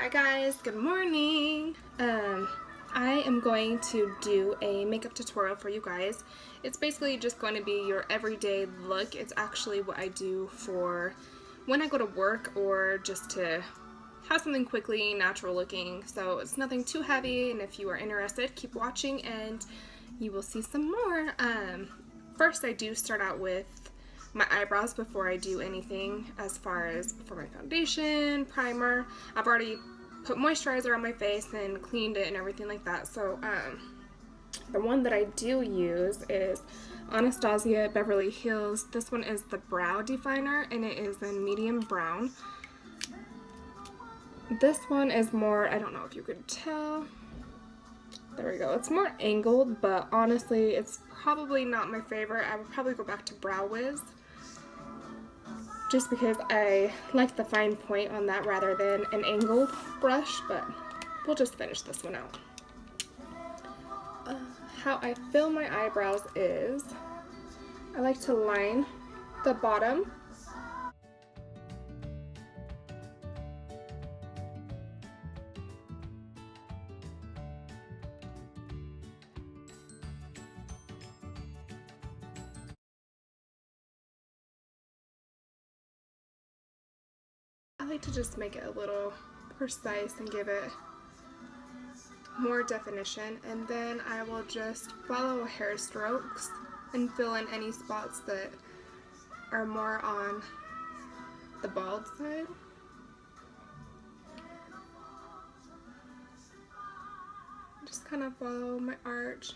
Hi guys, good morning. I am going to do a makeup tutorial for you guys. It's basically just going to be your everyday look. It's actually what I do for when I go to work or just to have something quickly natural looking. So it's nothing too heavy, and if you are interested, keep watching and you will see some more. First I do start out with my eyebrows before I do anything as far as for my foundation, primer. I've already put moisturizer on my face and cleaned it and everything like that. So the one that I do use is Anastasia Beverly Hills. This one is the brow definer and it is in medium brown. This one is more, I don't know if you could tell. There we go. It's more angled, but honestly, it's probably not my favorite. I would probably go back to Brow Wiz, just because I like the fine point on that rather than an angled brush, but we'll just finish this one out. How I fill my eyebrows is I like to line the bottom . I like to just make it a little precise and give it more definition, and then I will just follow hair strokes and fill in any spots that are more on the bald side. Just kind of follow my arch.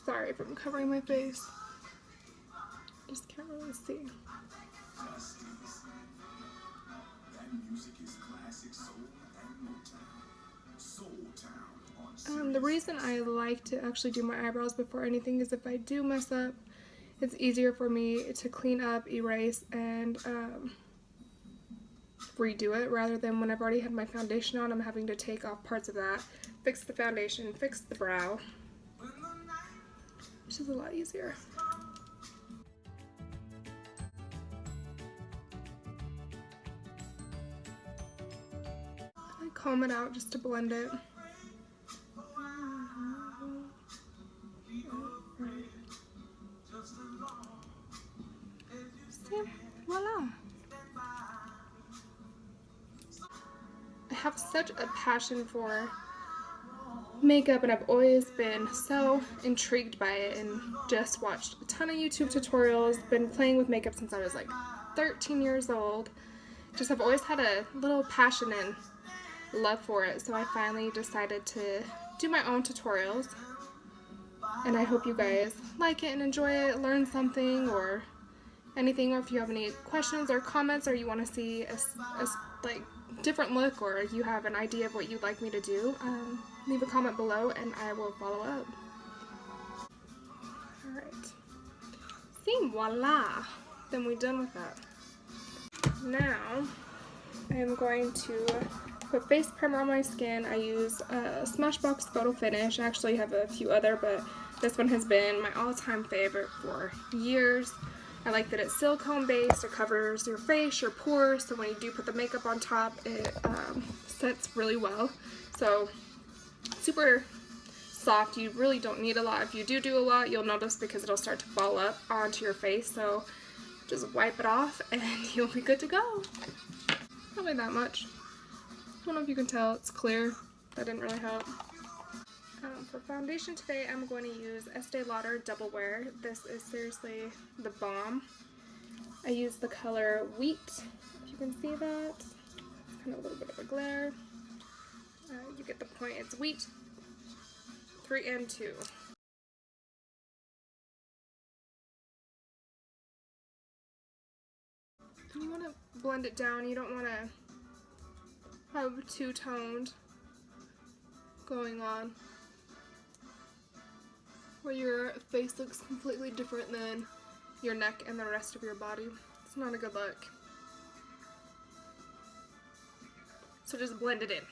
Sorry if I'm covering my face. Just can't really see. The reason I like to actually do my eyebrows before anything is if I do mess up, it's easier for me to clean up, erase, and redo it rather than when I've already had my foundation on, I'm having to take off parts of that, fix the foundation, fix the brow, which is a lot easier. I comb it out just to blend it. See, voila. I have such a passion for makeup and I've always been so intrigued by it and just watched a ton of YouTube tutorials, been playing with makeup since I was like 13 years old. Just have always had a little passion and love for it, so I finally decided to do my own tutorials, and I hope you guys like it and enjoy it, learn something or anything, or if you have any questions or comments or you want to see a like different look or you have an idea of what you'd like me to do, leave a comment below and I will follow up. Alright. See, voila! Then we're done with that. Now, I am going to put face primer on my skin. I use Smashbox Photo Finish. I actually have a few other, but this one has been my all-time favorite for years. I like that it's silicone based, it covers your face, your pores, so when you do put the makeup on top, it sets really well. So, super soft, you really don't need a lot. If you do a lot, you'll notice because it'll start to ball up onto your face, so just wipe it off and you'll be good to go. Probably that much. I don't know if you can tell, it's clear. That didn't really help. For foundation today, I'm going to use Estee Lauder Double Wear. This is seriously the bomb. I use the color Wheat, if you can see that. It's kind of a little bit of a glare. You get the point. It's Wheat 3 and 2. You want to blend it down. You don't want to have two-toned going on, where your face looks completely different than your neck and the rest of your body. It's not a good look. So just blend it in.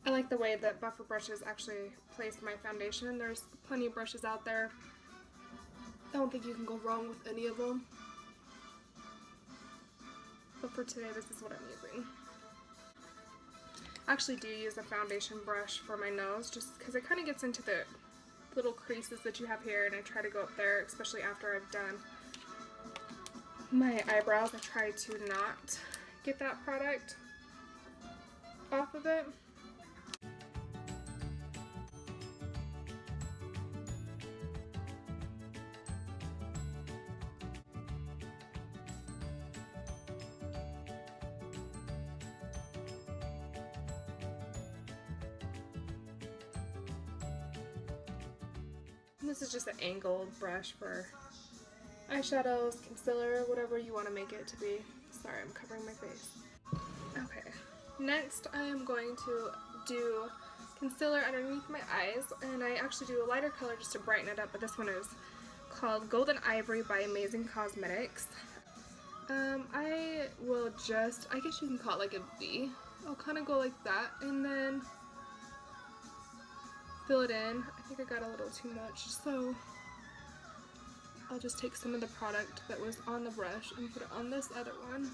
I like the way that buffer brushes actually place my foundation. There's plenty of brushes out there. I don't think you can go wrong with any of them. but for today this is what I'm using. I actually do use a foundation brush for my nose just because it kind of gets into the little creases that you have here, and I try to go up there, especially after I've done my eyebrows. I try to not get that product off of it. This is just an angled brush for eyeshadows, concealer, whatever you want to make it to be. Sorry, I'm covering my face. Okay, next I am going to do concealer underneath my eyes, and I actually do a lighter color just to brighten it up, but this one is called Golden Ivory by Amazing Cosmetics. I will just, I guess you can call it like a V. I'll kind of go like that, and then fill it in. I think I got a little too much, so I'll just take some of the product that was on the brush and put it on this other one.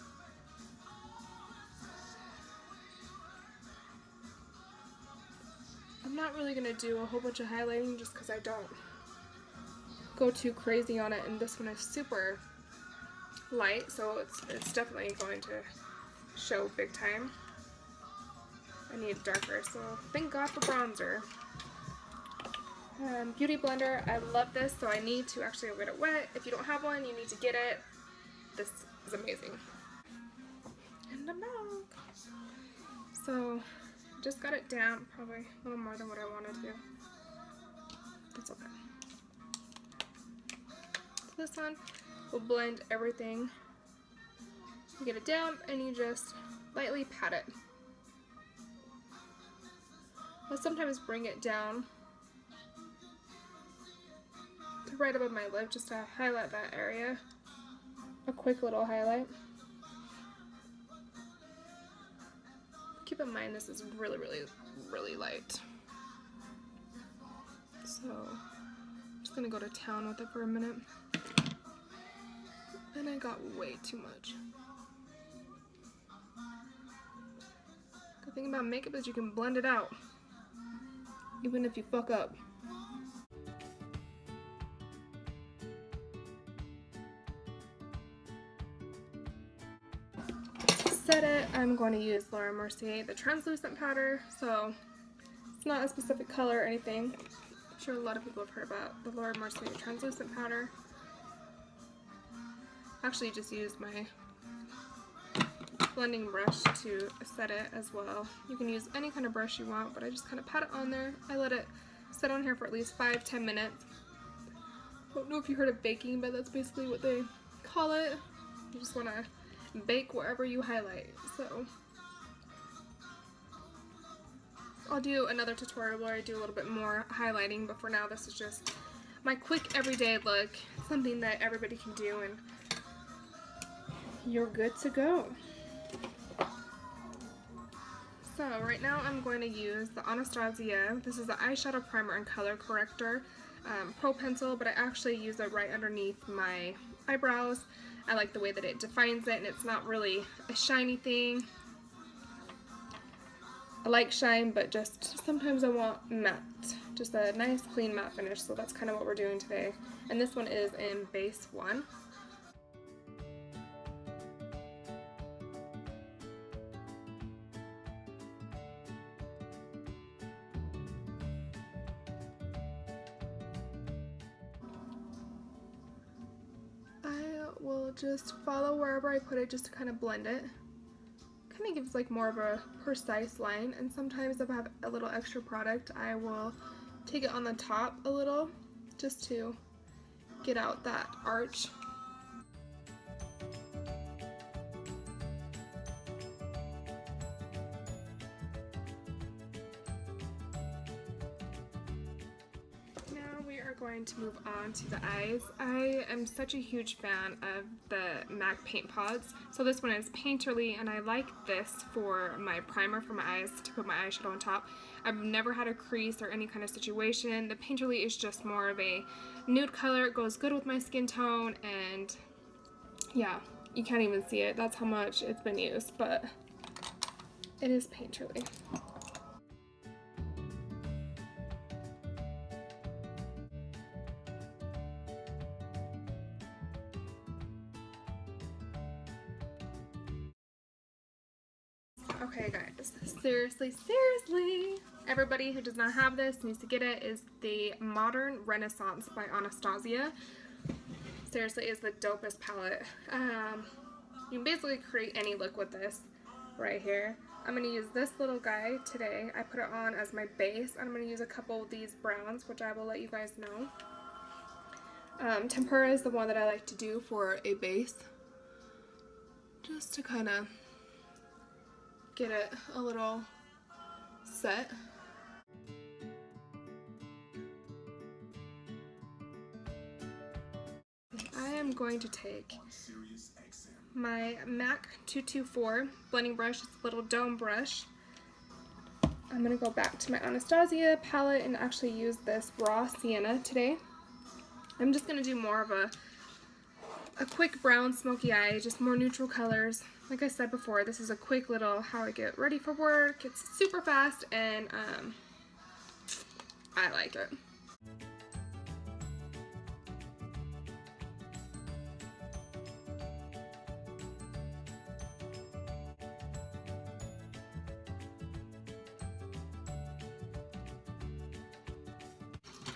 I'm not really going to do a whole bunch of highlighting just because I don't go too crazy on it, and this one is super light, so it's definitely going to show big time. I need darker, so thank God for bronzer. Beauty blender, I love this, so I need to actually get it wet. If you don't have one, you need to get it. This is amazing. And I'm back. So, just got it damp, probably a little more than what I wanted to. That's okay. So this one will blend everything. You get it damp and you just lightly pat it. I'll sometimes bring it down to right above my lip just to highlight that area. A quick little highlight. Keep in mind this is really, really, really light. So I'm just gonna go to town with it for a minute. And I got way too much. Good thing about makeup is you can blend it out, even if you fuck up. Set it, I'm going to use Laura Mercier, the translucent powder, so it's not a specific color or anything. I'm sure a lot of people have heard about the Laura Mercier translucent powder. Actually just used my blending brush to set it as well. You can use any kind of brush you want, but I just kind of pat it on there. I let it sit on here for at least 5-10 minutes. I don't know if you heard of baking, but that's basically what they call it. You just want to bake wherever you highlight. So I'll do another tutorial where I do a little bit more highlighting, but for now this is just my quick everyday look, something that everybody can do, and you're good to go. So right now I'm going to use the Anastasia, this is the eyeshadow primer and color corrector Pro Pencil, but I actually use it right underneath my eyebrows. I like the way that it defines it, and it's not really a shiny thing. I like shine, but just sometimes I want matte. Just a nice clean matte finish, so that's kind of what we're doing today. And this one is in Base 1. Will just follow wherever I put it just to kind of blend it. Kind of gives like more of a precise line, and sometimes if I have a little extra product I will take it on the top a little just to get out that arch. Going to move on to the eyes. I am such a huge fan of the MAC paint pods. So this one is Painterly, and I like this for my primer for my eyes to put my eyeshadow on top. I've never had a crease or any kind of situation. The Painterly is just more of a nude color. It goes good with my skin tone, and yeah, you can't even see it. That's how much it's been used, but it is painterly. Okay guys, seriously, everybody who does not have this needs to get it. Is the Modern Renaissance by Anastasia. Seriously, is the dopest palette. You can basically create any look with this right here. I'm going to use this little guy today. I put it on as my base. I'm going to use a couple of these browns, which I will let you guys know. Tempera is the one that I like to do for a base, just to kind of get it a little set. I am going to take my MAC 224 blending brush, it's a little dome brush. I'm going to go back to my Anastasia palette and actually use this raw sienna today. I'm just going to do more of a quick brown smoky eye, just more neutral colors. Like I said before, this is a quick little how I get ready for work. It's super fast and I like it.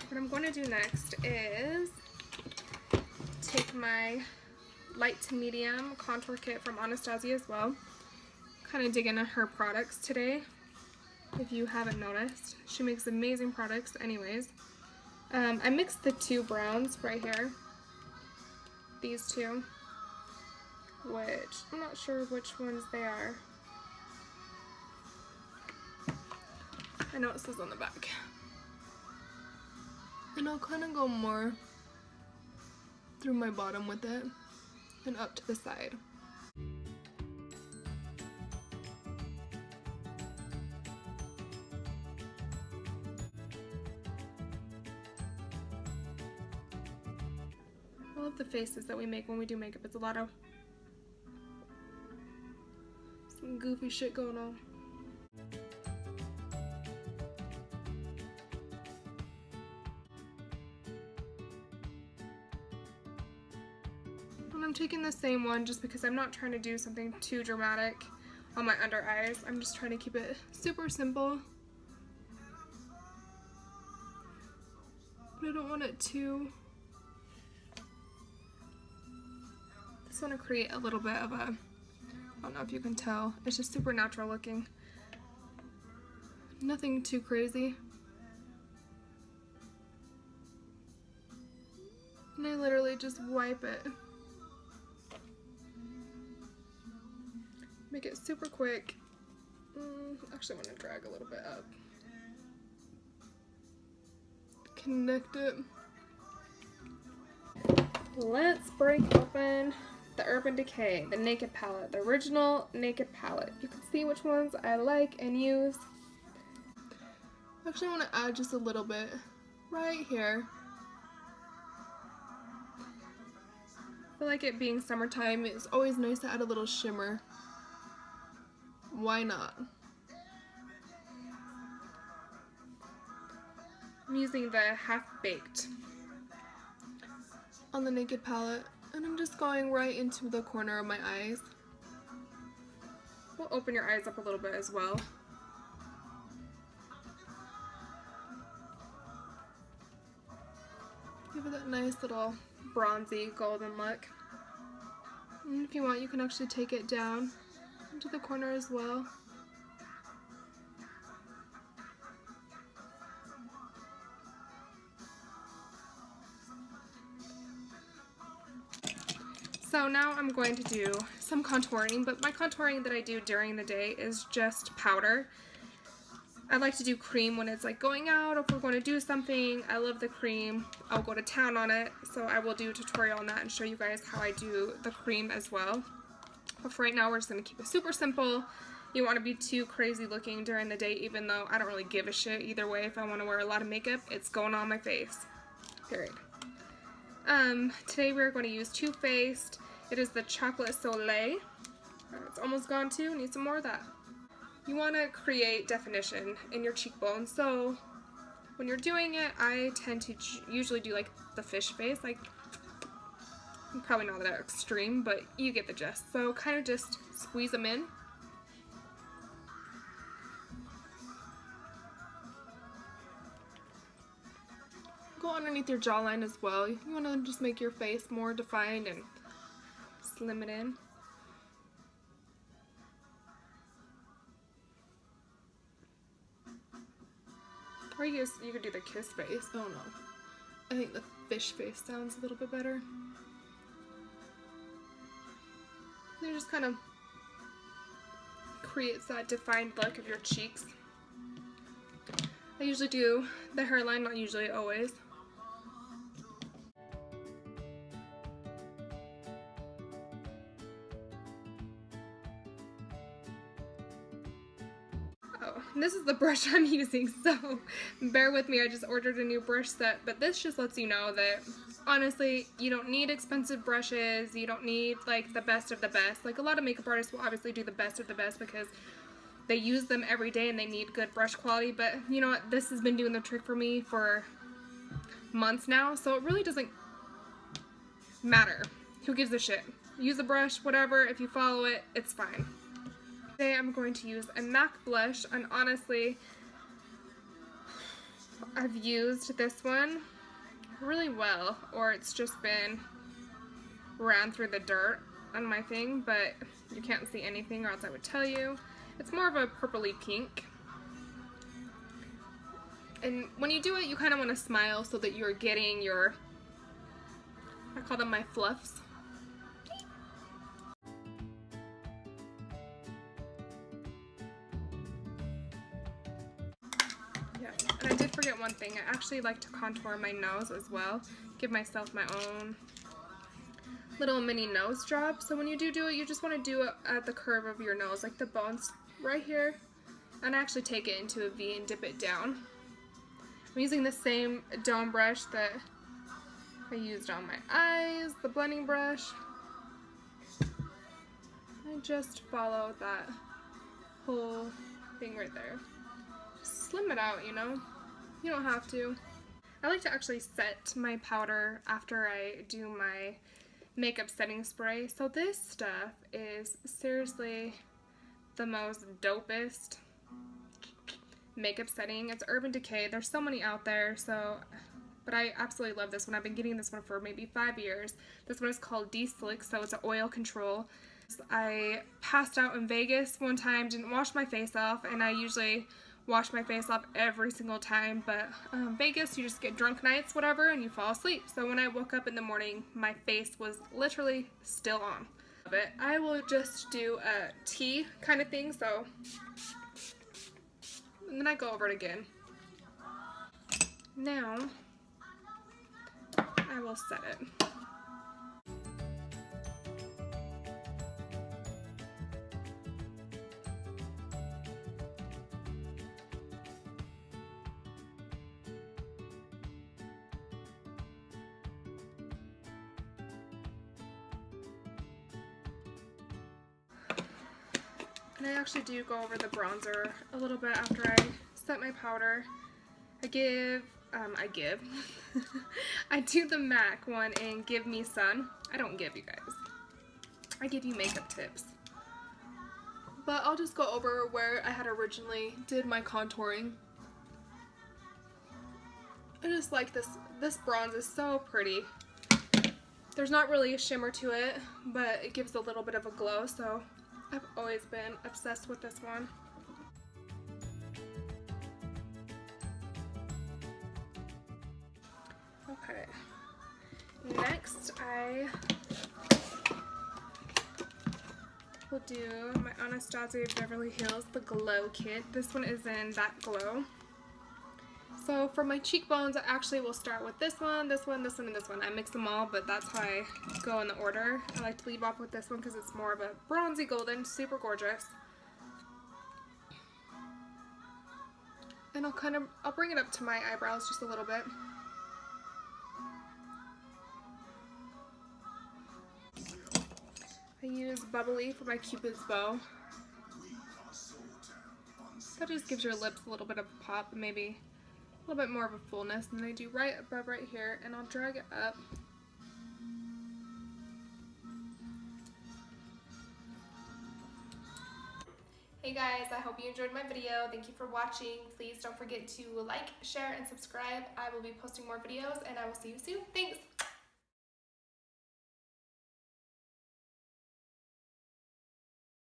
What I'm going to do next is take my light to medium contour kit from Anastasia as well. Kind of dig into her products today, if you haven't noticed. She makes amazing products anyways. I mixed the two browns right here. These two. Which, I'm not sure which ones they are. I know it says on the back. And I'll kind of go more through my bottom with it and up to the side. I love the faces that we make when we do makeup. It's a lot of some goofy shit going on. I'm taking the same one just because I'm not trying to do something too dramatic on my under eyes. I'm just trying to keep it super simple. But I don't want it too... I just want to create a little bit of a... I don't know if you can tell. It's just super natural looking. Nothing too crazy. And I literally just wipe it. Make it super quick. Actually, I'm going to drag a little bit up. Connect it. Let's break open the Urban Decay, the Naked palette, the original Naked palette. You can see which ones I like and use. Actually, I want to add just a little bit right here. I feel like it being summertime, it's always nice to add a little shimmer. Why not? I'm using the Half Baked on the Naked palette, and I'm just going right into the corner of my eyes. We'll open your eyes up a little bit as well. Give it that nice little bronzy golden look. And if you want, you can actually take it down into the corner as well. So now I'm going to do some contouring, but my contouring that I do during the day is just powder. I like to do cream when it's like going out, or if we're going to do something. I love the cream. I'll go to town on it, so I will do a tutorial on that and show you guys how I do the cream as well. But for right now, we're just going to keep it super simple. You want to be too crazy looking during the day, even though I don't really give a shit either way. If I want to wear a lot of makeup, it's going on my face. Period. Today we're going to use Too Faced It is the Chocolate Soleil. It's almost gone too. Need some more of that. You want to create definition in your cheekbones, so when you're doing it, I tend to usually do like the fish face, like probably not that extreme, but you get the gist. So kind of just squeeze them in. Go underneath your jawline as well. You want to just make your face more defined and slim it in. Or you could do the kiss face. Oh no. I think the fish face sounds a little bit better. It just kind of creates that defined look of your cheeks. I usually do the hairline, not usually, always. This is the brush I'm using, so bear with me. I just ordered a new brush set, but this just lets you know that honestly, you don't need expensive brushes. You don't need like the best of the best. Like a lot of makeup artists will obviously do the best of the best because they use them every day and they need good brush quality, but you know what? This has been doing the trick for me for months now, so it really doesn't matter. Who gives a shit? Use a brush, whatever. If you follow it, it's fine. Today I'm going to use a MAC blush, and honestly, I've used this one really well, or it's just been ran through the dirt on my thing, but you can't see anything or else I would tell you. It's more of a purpley pink. And when you do it, you kind of want to smile so that you're getting your, I call them my fluffs. And I did forget one thing. I actually like to contour my nose as well. Give myself my own little mini nose job. So when you do it, you just want to do it at the curve of your nose, like the bones right here. And actually take it into a V and dip it down. I'm using the same dome brush that I used on my eyes, the blending brush. I just follow that whole thing right there. Slim it out, you know? You don't have to. I like to actually set my powder after I do my makeup setting spray. So this stuff is seriously the most dopest makeup setting. It's Urban Decay. There's so many out there, but I absolutely love this one. I've been getting this one for maybe 5 years. This one is called De-Slick, so it's an oil control. I passed out in Vegas one time, didn't wash my face off, and I usually wash my face off every single time, but Vegas, you just get drunk nights, whatever, and you fall asleep. So when I woke up in the morning, my face was literally still on. But I will just do a tea kind of thing, so, and then I go over it again. Now, I will set it. And I actually do go over the bronzer a little bit after I set my powder. I do the MAC one in Give Me Sun. I don't give, you guys. I give you makeup tips. But I'll just go over where I had originally did my contouring. I just like this. This bronze is so pretty. There's not really a shimmer to it, but it gives a little bit of a glow, so I've always been obsessed with this one. Okay. Next, I will do my Anastasia Beverly Hills, the Glow Kit. This one is in That Glow. So for my cheekbones, I actually will start with this one, this one, this one, and this one. I mix them all, but that's how I go in the order. I like to leave off with this one because it's more of a bronzy golden, super gorgeous. And I'll bring it up to my eyebrows just a little bit. I use Bubbly for my Cupid's bow. That just gives your lips a little bit of a pop, maybe a little bit more of a fullness than they do right above right here, and I'll drag it up. Hey guys, I hope you enjoyed my video. Thank you for watching. Please don't forget to like, share, and subscribe. I will be posting more videos, and I will see you soon. Thanks!